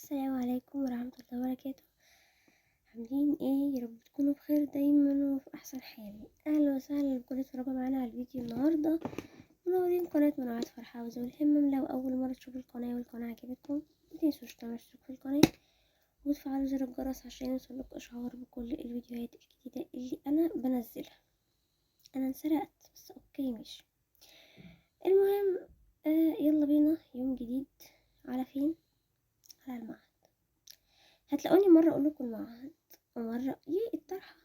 السلام عليكم ورحمة الله وبركاته. عاملين ايه؟ يا رب تكونوا بخير دايما وفي احسن حال. اهلا وسهلا بكل اتفرجوا معانا على الفيديو النهارده. منورين قناة منوعات فرحاوزة والهمم. لو اول مرة تشوفوا القناة والقناة عجبتكم متنسوش تعملوا اشتراك في القناة وتفعلوا زر الجرس عشان يوصلكوا اشعار بكل الفيديوهات الجديدة اللي انا بنزلها. انا انسرقت بس اوكي ماشي. المهم يلا بينا يوم جديد. على فين؟ على المعهد. هتلاقوني مرة اقولكوا المعهد ومرة الطرحة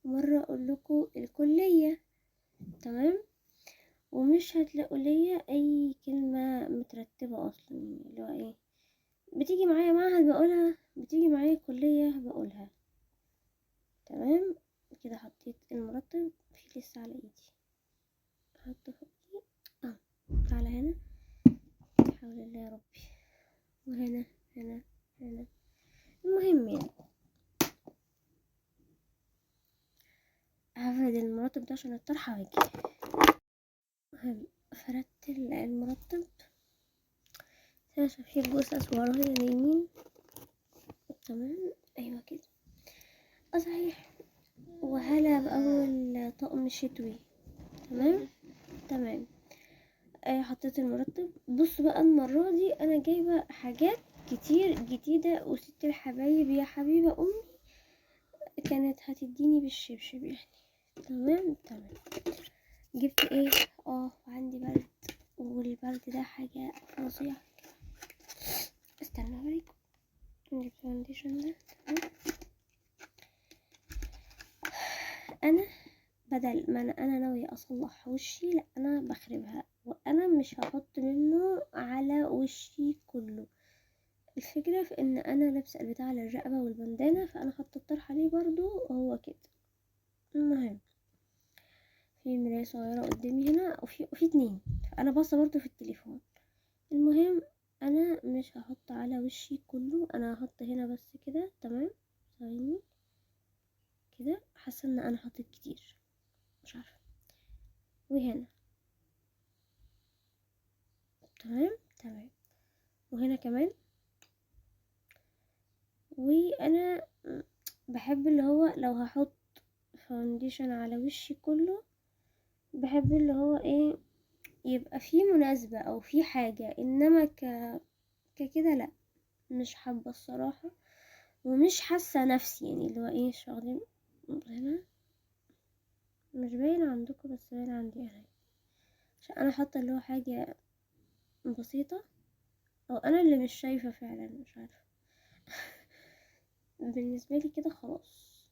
ومرة اقولكوا الكلية، تمام؟ ومش هتلاقوا ليا اي كلمة مترتبة اصلا، يعني اللي هو ايه، بتيجي معايا معهد بقولها، بتيجي معايا كلية بقولها. تمام كده. حطيت المرتب في لسه على ايدي، حطه فوقي. تعالى هنا، حول الله يا ربي، وهنا هنا هنا. المهم يعني هفرد المرتب ده عشان الطرحة واجي. فردت المرتب، في الجثث وراها اليمين، تمام. ايوه كده. صحيح. وهلا بأول طقم شتوي. تمام. حطيت المرتب. بص بقى، المرة دي انا جايبة حاجات كتير جديدة، وست الحبايب يا حبيبة امي كانت هتديني بالشبشب يعني. تمام. جبت ايه؟ عندي برد، والبرد ده حاجة فظيعة. استنى اوريكم. نجيب فاونديشن ده. انا بدل ما انا ناوية اصلح وشي، لا انا بخربها، وانا مش هحط منه على وشي كله. الفكرة في ان انا لابسه البتاع على الرقبة والبندانة، فانا حاطه الطرحة عليه برضو وهو كده. المهم في مراية صغيرة قدامي هنا، وفي اتنين، فانا باصة برضو في التليفون. المهم انا مش هحط على وشي كله، انا هحط هنا بس كده. تمام. ثواني كده، حاسه ان انا حطيت كتير، مش عارفه. وهنا. تمام. وهنا كمان. وانا بحب اللي هو لو هحط فاونديشن على وشي كله، بحب اللي هو ايه، يبقى فيه مناسبة او فيه حاجة، انما كده لا، مش حابة الصراحة، ومش حاسة نفسي يعني اللي هو ايه شغالين هنا. مش باين عندكم بس باين عندي انا، عشان انا حاطة اللي هو حاجة بسيطة، او انا اللي مش شايفة فعلا، مش عارفة. بالنسبة لي كده خلاص،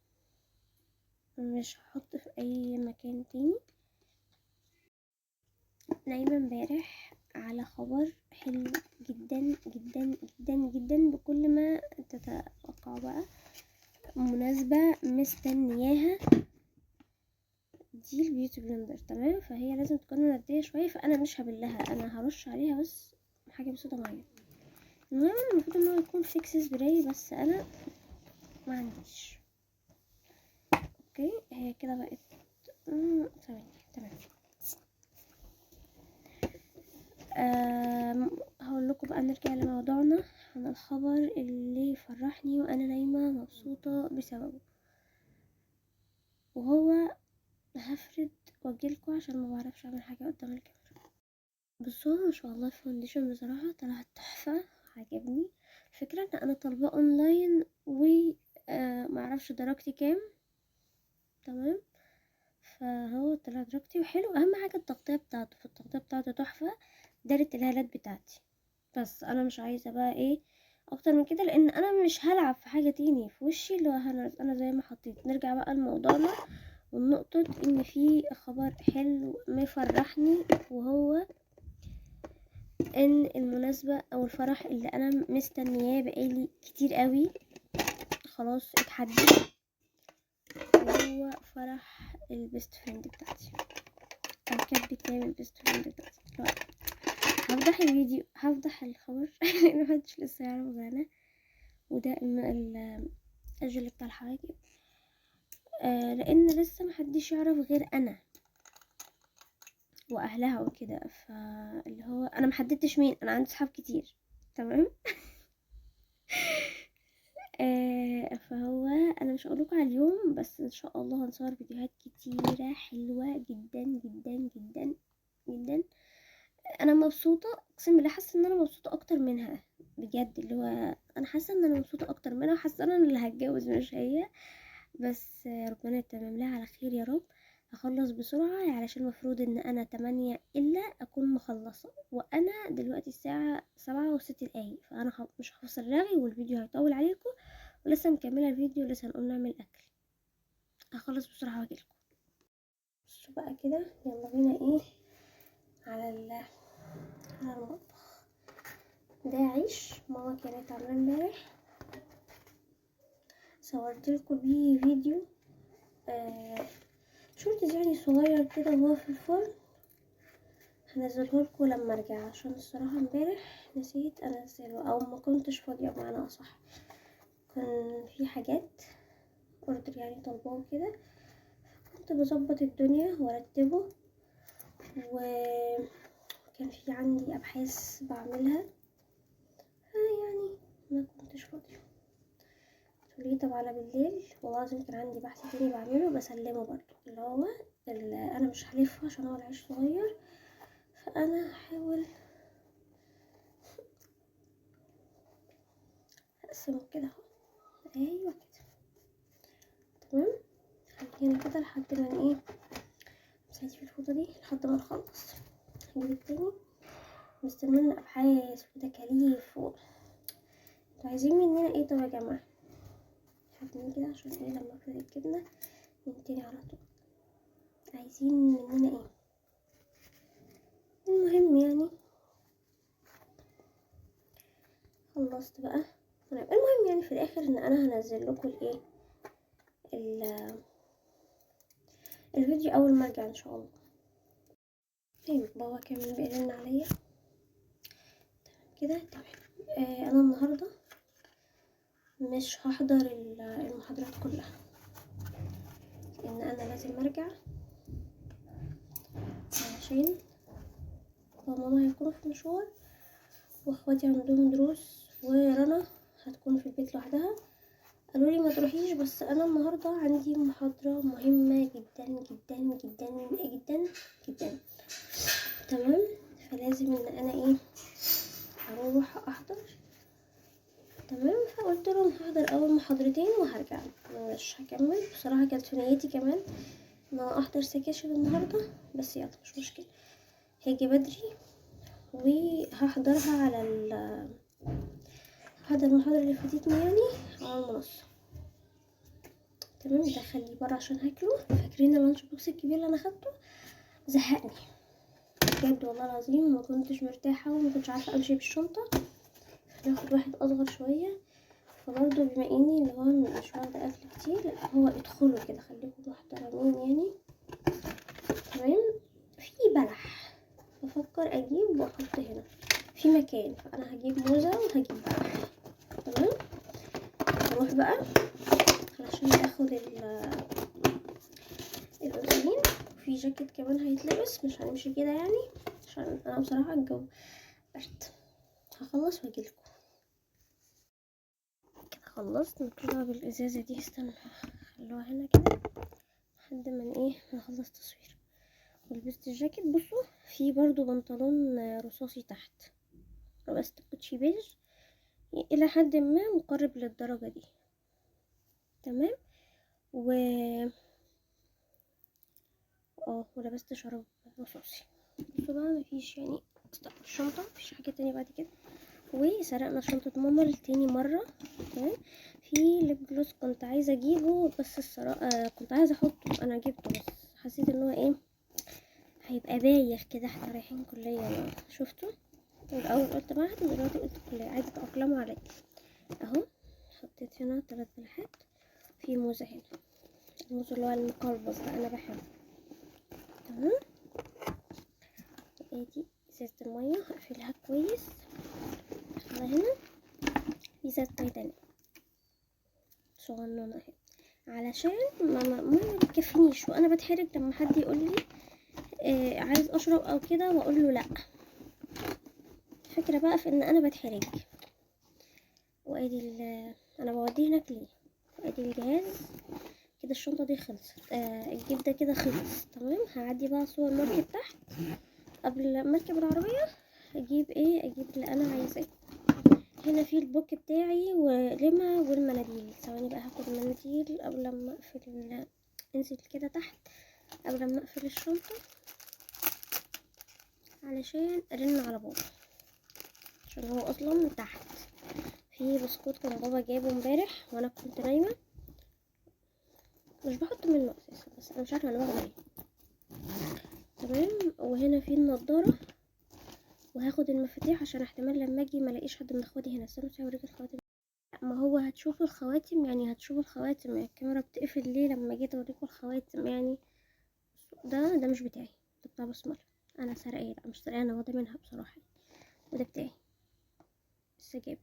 مش هحط في اي مكان تاني. نايمة امبارح على خبر حلو جدا جدا جدا جدا بكل ما تتوقع بقى. مناسبة مستنياها، دي البيوتي بلندر، تمام. فهي لازم تكون مادية شوية، فانا مش هبلها، انا هرش عليها بس حاجة بسيطة معايا. المهم المفروض ان هو يكون فيكس سبراي، بس انا ما عنديش. اوكي، هي كده بقت ثواني. تمام. هقول لكم بقى، نرجع لموضوعنا عن الخبر اللي فرحني وانا نايمة مبسوطة بسببه، وهو هفرد واجيلكوا عشان ما بعرفش اعمل حاجة قدام الكاميرا. بصوا ما شاء الله، الفاونديشن بصراحة طلعت تحفة، عجبني. الفكرة ان انا طالباه اونلاين و معرفش درجتي كام. تمام. فهو طلع درجتي وحلو. اهم حاجة التغطية بتاعته، فالتغطية بتاعته تحفة، دارت الهالات بتاعتي. بس انا مش عايزة بقى ايه اكتر من كده، لان انا مش هلعب في حاجة تاني في وشي اللي هو انا زي ما حطيت. نرجع بقى لموضوعنا والنقطة، ان في خبر حلو مفرحني، وهو ان المناسبة او الفرح اللي انا مستنياه بقالي كتير قوي خلاص اتحدد، وهو فرح البيست فريند بتاعتي، او كاتبة نام البيست فريند بتاعتي. هفضح الفيديو، هفضح الخبر لان محدش لسه يعرف غير انا. وده الجل بتاع الحواجب، لان لسه محدش يعرف غير انا واهلها وكده. فاللي هو انا محددتش مين، انا عندي صحاب كتير. تمام. مش هقولكوا على اليوم، بس ان شاء الله هنصور فيديوهات كتيرة حلوة جدا جدا جدا جدا. انا مبسوطة، اقسم بالله حاسة ان انا مبسوطة اكتر منها بجد. اللي هو انا حاسة ان انا مبسوطة اكتر منها، وحاسة ان انا اللي هتجوز مش هي. بس ربنا يتمم لها على خير يا رب. هخلص بسرعة علشان المفروض ان انا 8 الا اكون مخلصة، وانا دلوقتي الساعة 7:06، فانا مش هفصل رغي والفيديو هيطول عليكم، ولسه مكملة الفيديو، لسه هنقوم نعمل اكل. هخلص بسرعة واجيلكم. بصوا بقى كده، يلا بينا ايه على على المطبخ. ده عيش ماما كانت عاملاه امبارح، صورتلكوا بيه فيديو شورتز يعني صغير كده وهو في الفرن. هنزلهولكوا لما ارجع، عشان الصراحة امبارح نسيت انزله او ما كنتش فاضية بمعنى اصح. كان في حاجات اوردر يعني طلباه كده، كنت بظبط الدنيا وارتبه، وكان في عندي ابحاث بعملها، يعني ما كنتش فاضية. تقولي طب على بالليل، والله العظيم كان عندي بحث تاني بعمله بسلمه برضو، اللي هو انا مش هلفه عشان هو العيش صغير، فانا هحاول اقسمه كده اهو. ايوه كده تمام. خلينا كده لحد ما ايه، مساعدي في الفوطه دي لحد ما نخلص. هجيب التاني. مستنينا ابحاث وتكاليف انتوا عايزين مننا ايه طب يا جماعه؟ خدني كده عشان ايه لما افرد الجبنه ينتني على طول. عايزين مننا ايه؟ المهم يعني خلصت بقى. المهم يعني في الاخر ان انا هنزل لكم الايه الفيديو اول ما ارجع ان شاء الله. طيب بابا كمان بيرن عليا كده تمام. انا النهارده مش هحضر المحاضرات كلها، لان انا لازم ارجع عشان بابا وماما هيكونوا في مشوار، واخواتي عندهم دروس، ورنا هتكون في البيت لوحدها. قالوا لي ما تروحيش، بس انا النهارده عندي محاضره مهمه جدا جدا جدا جدا جدا تمام، فلازم ان انا ايه اروح احضر. تمام، فقلت لهم هحضر اول محاضرتين وهرجع، مش هكمل بصراحه. كانت في نيتي كمان ان انا احضر سكاشن النهارده، بس يلا مش مشكله، هاجي بدري وهحضرها على هحضر المحاضره اللي فاتتني يعني على المنصه. تمام، ده خليه برا عشان هاكله. فاكرين اللانش بوكس الكبير اللي انا خدته؟ زهقني بجد والله العظيم، ما كنتش مرتاحه وما كنتش عارفه امشي بالشنطه، ناخد واحد اصغر شويه. فبرضه بما اني اللي هو مش واخده اكل كتير، لا هو ادخلوا كده خليكم محترمين يعني. تمام، في بلح بفكر اجيب واحط هنا في مكان، فانا هجيب موزه وهجيب بلح. تمام، هروح بقى علشان اخد الأنسولين. في جاكيت كمان هيتلبس، مش هنمشي كده يعني عشان انا بصراحه الجو برد. هخلص واجيلكم. كده خلصت نطلع بالازازه دي، استنى خلوها هنا كده لحد ما ايه نخلص تصوير. ولبست الجاكيت. بصوا في برضو بنطلون رصاصي تحت، لبست كوتشي بيج الى حد ما مقرب للدرجه دي. تمام، ولبست شراب رصاصي. بصوا بقى مفيش يعني الشنطه مفيش حاجه تانية بعد كده. وسرقنا شنطة ماما لتاني مرة. تمام، في ليب جلوس كنت عايزة اجيبه، بس الصراحة كنت عايزة احطه، انا جبته بس حسيت ان هو ايه هيبقى بايخ كده، احنا رايحين كلية يعني. شفتوا الاول قلت معهد، دلوقتي قلت كلية، عايزة تأقلموا عليا اهو. حطيت هنا 3 بلحات، في موزة هنا، الموز اللي هو المقلبص ده انا بحبه. تمام، ادي ازازة المية هقفلها كويس. هنا في ازازة مية تانية صغننة اهي، علشان ما بتكفنيش وانا بتحرج لما حد يقول لي عايز اشرب او كده واقول له لا. فكرة بقى في ان انا بتحرج. وادي انا بوديه هناك ليه؟ ادي الجهاز كده. الشنطة دي خلصت، الجيب ده كده خلص تمام. هعدي بقى السوبر ماركت تحت قبل ما اركب العربية. اجيب اللي انا عايزاه. هنا في البوك بتاعي ولما والمناديل. ثواني بقى هاخد المناديل قبل ما اقفل. انزل كده تحت قبل ما اقفل الشنطة علشان ارن على بابا، عشان هو اصلا تحت. في بسكوت كان بابا جايبه امبارح وانا كنت نايمة، مش بحط منه اساسا، بس انا مش عارفه انا باخده ايه. تمام. وهنا في النضاره، وهاخد المفاتيح عشان احتمال لما اجي ما الاقيش حد من اخواتي هنا. استنى اوريك الخواتم. ما هو هتشوفوا الخواتم، يعني هتشوفوا الخواتم. الكاميرا بتقفل ليه لما جيت اوريكم الخواتم يعني؟ ده مش بتاعي، ده بتاع بسمله. انا سرقاه، لا مش سرقاه، انا واخده منها بصراحه. وده بتاعي لسه جايبه.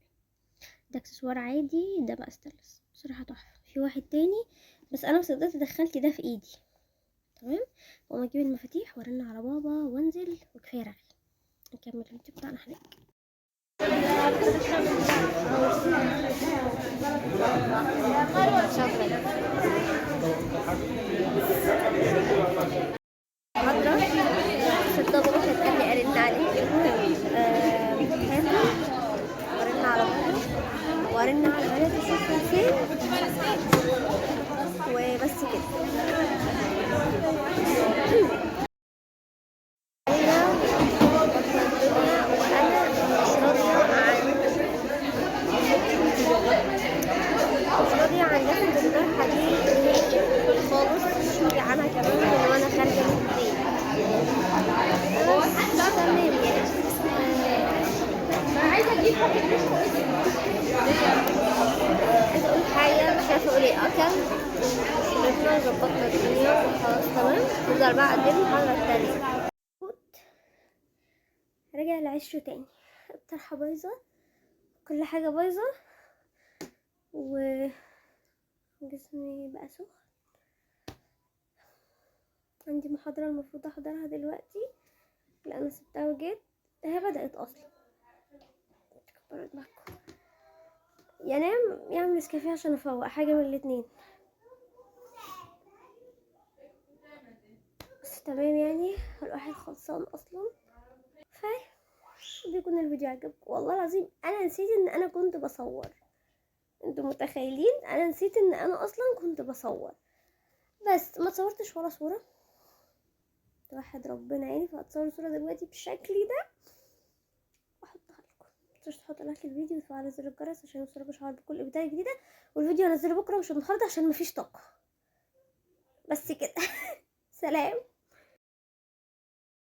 ده اكسسوار عادي، ده بقى ستانلس بصراحه تحفه. في واحد تاني بس انا مصدقت دخلت ده في ايدي. تمام. واقوم اجيب المفاتيح وارن على بابا وانزل، وكفايه رغي. نكمل الفيديو بتاعنا هناك. محاضرة صدق بابا كان قال لي ارن عليك. المهم هاكل وارن على بابا وارن على بنات اشوفهم فين، وبس كده. مش راضية عن لفة الطرحة دي خالص، مش راضية عنها كمان من وانا خارجة من البيت. تمام يعني. عايزة اجيب عايزة اقول حاجة، مش عارفة اقول ايه. شربنا وظبطنا الدنيا وخلاص تمام. نفضل بقى قدام المحاضرة التانية. رجع لعشه تاني. الطرحة بايظة، كل حاجة بايظة، وجسمي بقى سخن. عندي محاضرة المفروض احضرها دلوقتي، لا انا سبتها وجيت. هي بدأت اصلا. ينام يعمل نسكافيه عشان افوق، حاجة من الاتنين. بس تمام يعني، الواحد خلصان اصلا. بيكون الفيديو عجبكم. والله العظيم انا نسيت ان انا كنت بصور. انتوا متخيلين؟ انا نسيت ان انا اصلا كنت بصور، بس ما تصورتش ولا صورة. توحد ربنا يعني. فهتصور صورة دلوقتي بالشكل ده واحطها لكم. متنسوش تحطوا لايك للفيديو وتفعلوا زر الجرس عشان يوصلكوا اشعار بكل بداية جديدة. والفيديو هنزله بكرة مش النهاردة عشان مفيش طاقة. بس كده. سلام.